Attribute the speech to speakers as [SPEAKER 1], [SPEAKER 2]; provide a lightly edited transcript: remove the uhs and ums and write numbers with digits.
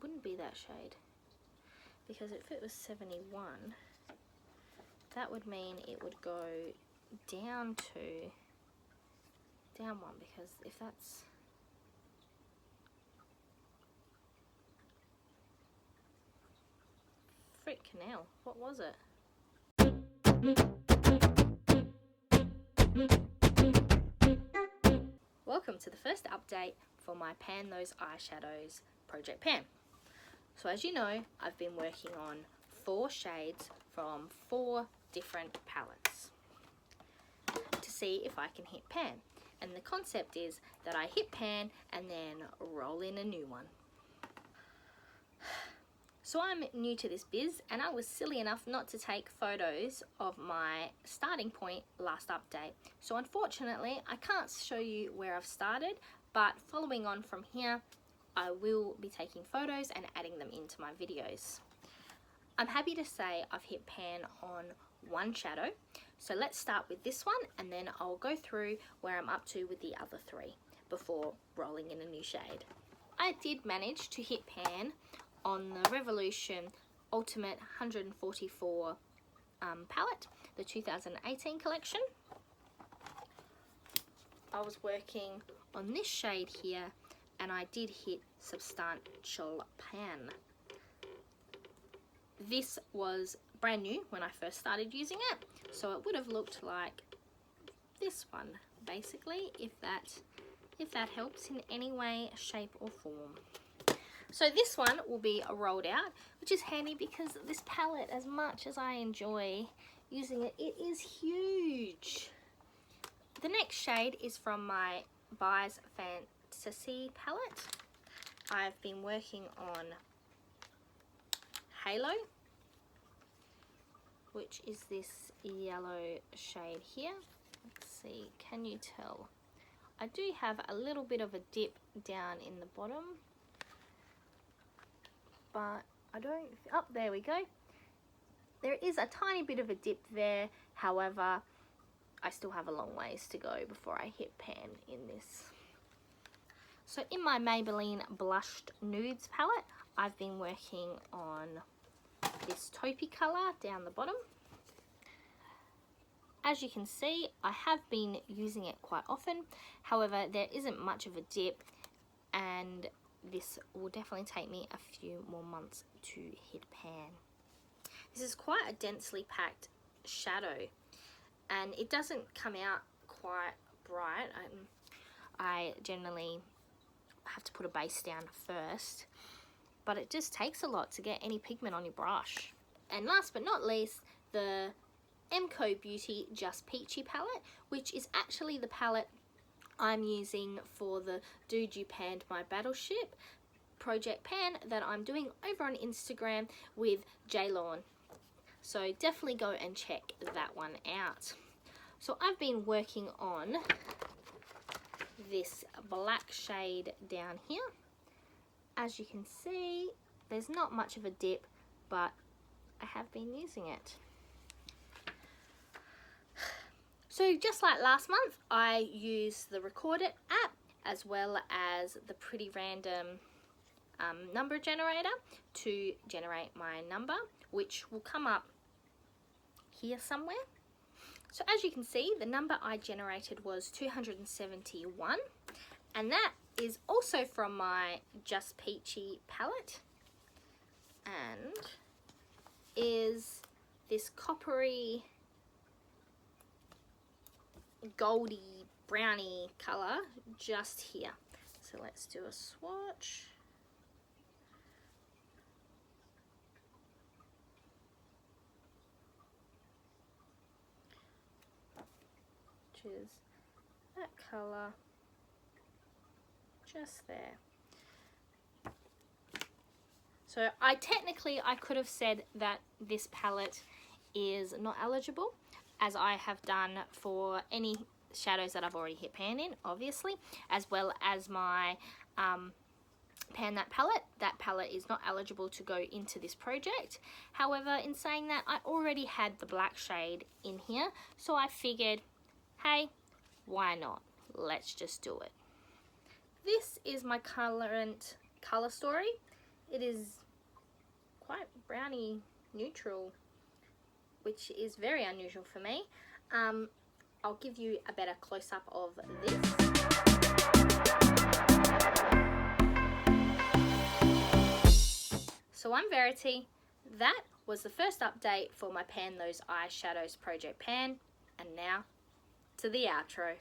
[SPEAKER 1] wouldn't be that shade, because if it was 71, that would mean it would go down one, because if that's frickin' hell, what was it? Welcome to the first update for my Pan Those Eyeshadows Project Pan. So as you know, I've been working on 4 shades from 4 different palettes to see if I can hit pan. And the concept is that I hit pan and then roll in a new one. So I'm new to this biz, and I was silly enough not to take photos of my starting point last update. So unfortunately, I can't show you where I've started, but following on from here, I will be taking photos and adding them into my videos. I'm happy to say I've hit pan on 1 shadow. So let's start with this one, and then I'll go through where I'm up to with the other 3 before rolling in a new shade. I did manage to hit pan on the Revolution Ultimate 144 palette, the 2018 collection. I was working on this shade here, and I did hit substantial pan. This was brand new when I first started using it, so it would have looked like this one, basically, if that helps in any way, shape or form. So this one will be rolled out, which is handy because this palette, as much as I enjoy using it, it is huge. The next shade is from my Byes Fantasy palette. I've been working on Halo, which is this yellow shade here. Let's see, can you tell? I do have a little bit of a dip down in the bottom, but I don't, oh, there we go. There is a tiny bit of a dip there, however, I still have a long ways to go before I hit pan in this. So in my Maybelline Blushed Nudes palette, I've been working on this taupey colour down the bottom. As you can see, I have been using it quite often, however, there isn't much of a dip, and this will definitely take me a few more months to hit pan. This is quite a densely packed shadow, and it doesn't come out quite bright. I generally have to put a base down first, but it just takes a lot to get any pigment on your brush. And last but not least, the MCO Beauty Just Peachy palette, which is actually the palette I'm using for the Dude You Panned My Battleship Project Pan that I'm doing over on Instagram with J-Lawn. So definitely go and check that one out. So I've been working on this black shade down here. As you can see, there's not much of a dip, but I have been using it. So just like last month, I used the Record It app as well as the Pretty Random number generator to generate my number, which will come up here somewhere. So as you can see, the number I generated was 271, and that is also from my Just Peachy palette, and is this coppery goldy brownie color just here. So let's do a swatch. Which is that color just there. So I could have said that this palette is not eligible, as I have done for any shadows that I've already hit pan in, obviously, as well as my Pan That palette. That palette is not eligible to go into this project. However, in saying that, I already had the black shade in here, so I figured, hey, why not? Let's just do it. This is my current color story. it is quite brownie neutral, which is very unusual for me. I'll give you a better close-up of this. So I'm Verity. That was the first update for my Pan Those Eyeshadows Project Pan, and now to the outro.